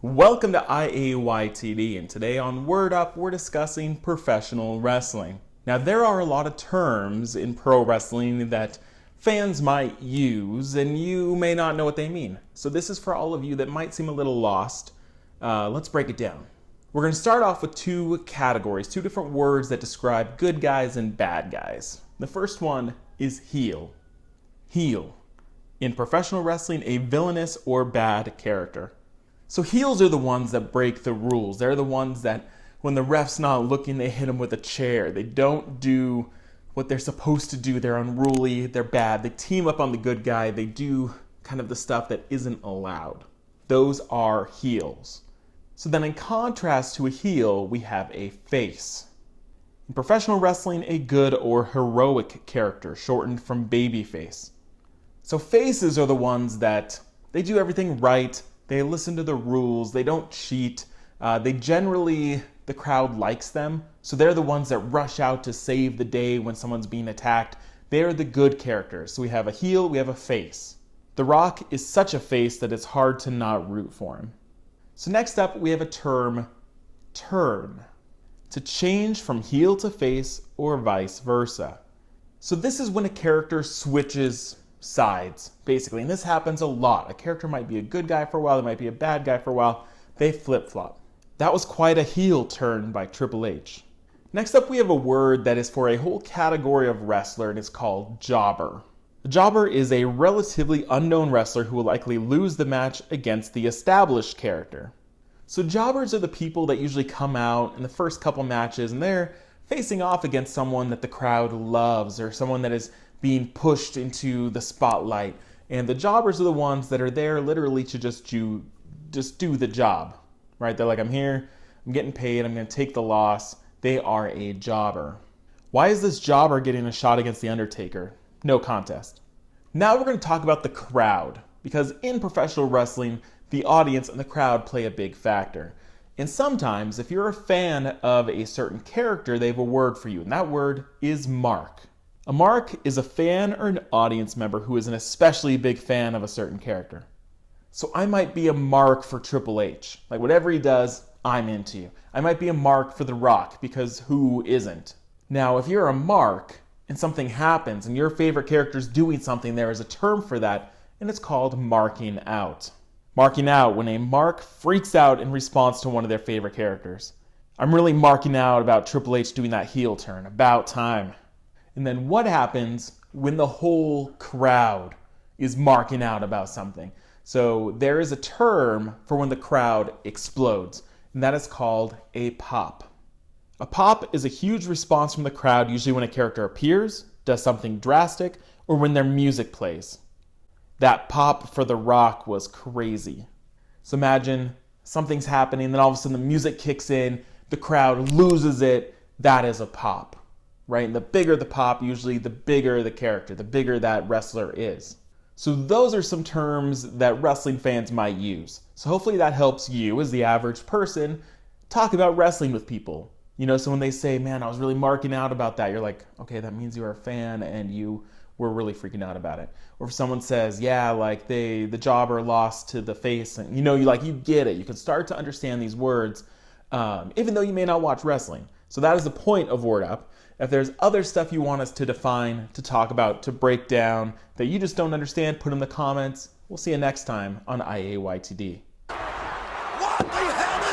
Welcome to IAYTD, and today on Word Up, we're discussing professional wrestling. Now, there are a lot of terms in pro wrestling that fans might use, and you may not know what they mean. So this is for all of you that might seem a little lost. Let's break it down. We're going to start off with two categories, two different words that describe good guys and bad guys. The first one is heel. Heel. In professional wrestling, a villainous or bad character. So heels are the ones that break the rules. They're the ones that when the ref's not looking, they hit them with a chair. They don't do what they're supposed to do. They're unruly, they're bad. They team up on the good guy. They do kind of the stuff that isn't allowed. Those are heels. So then in contrast to a heel, we have a face. In professional wrestling, a good or heroic character, shortened from babyface. So faces are the ones that they do everything right. They listen to the rules, they don't cheat, the crowd likes them, so they're the ones that rush out to save the day when someone's being attacked. They're the good characters. So we have a heel, we have a face. The Rock is such a face that it's hard to not root for him. So next up, we have a term, turn. To change from heel to face or vice versa. So this is when a character switches sides, basically. And this happens a lot. A character might be a good guy for a while, they might be a bad guy for a while. They flip-flop. That was quite a heel turn by Triple H. Next up, we have a word that is for a whole category of wrestler, and it's called jobber. A jobber is a relatively unknown wrestler who will likely lose the match against the established character. So jobbers are the people that usually come out in the first couple matches, and they're facing off against someone that the crowd loves, or someone that is being pushed into the spotlight. And the jobbers are the ones that are there literally to just do the job, right? They're like, I'm here, I'm getting paid, I'm going to take the loss. They are a jobber. Why is this jobber getting a shot against The Undertaker? No contest. Now we're going to talk about the crowd, because in professional wrestling, the audience and the crowd play a big factor. And sometimes, if you're a fan of a certain character, they have a word for you, and that word is mark. A mark is a fan or an audience member who is an especially big fan of a certain character. So I might be a mark for Triple H. Like whatever he does, I'm into you. I might be a mark for The Rock, because who isn't? Now, if you're a mark and something happens and your favorite character's doing something, there is a term for that, and it's called marking out. Marking out, when a mark freaks out in response to one of their favorite characters. I'm really marking out about Triple H doing that heel turn. About time. And then what happens when the whole crowd is marking out about something? So there is a term for when the crowd explodes, and that is called a pop. A pop is a huge response from the crowd, usually when a character appears, does something drastic, or when their music plays. That pop for The Rock was crazy. So imagine something's happening, then all of a sudden the music kicks in, the crowd loses it. That is a pop. Right? And the bigger the pop, usually the bigger the character, the bigger that wrestler is. So those are some terms that wrestling fans might use. So hopefully that helps you, as the average person, talk about wrestling with people. You know, so when they say, man, I was really marking out about that, you're like, okay, that means you're a fan and you were really freaking out about it. Or if someone says, yeah, like the jobber lost to the face, and you get it. You can start to understand these words, even though you may not watch wrestling. So that is the point of Word Up. If there's other stuff you want us to define, to talk about, to break down, that you just don't understand, put in the comments. We'll see you next time on IAYTD. What the hell is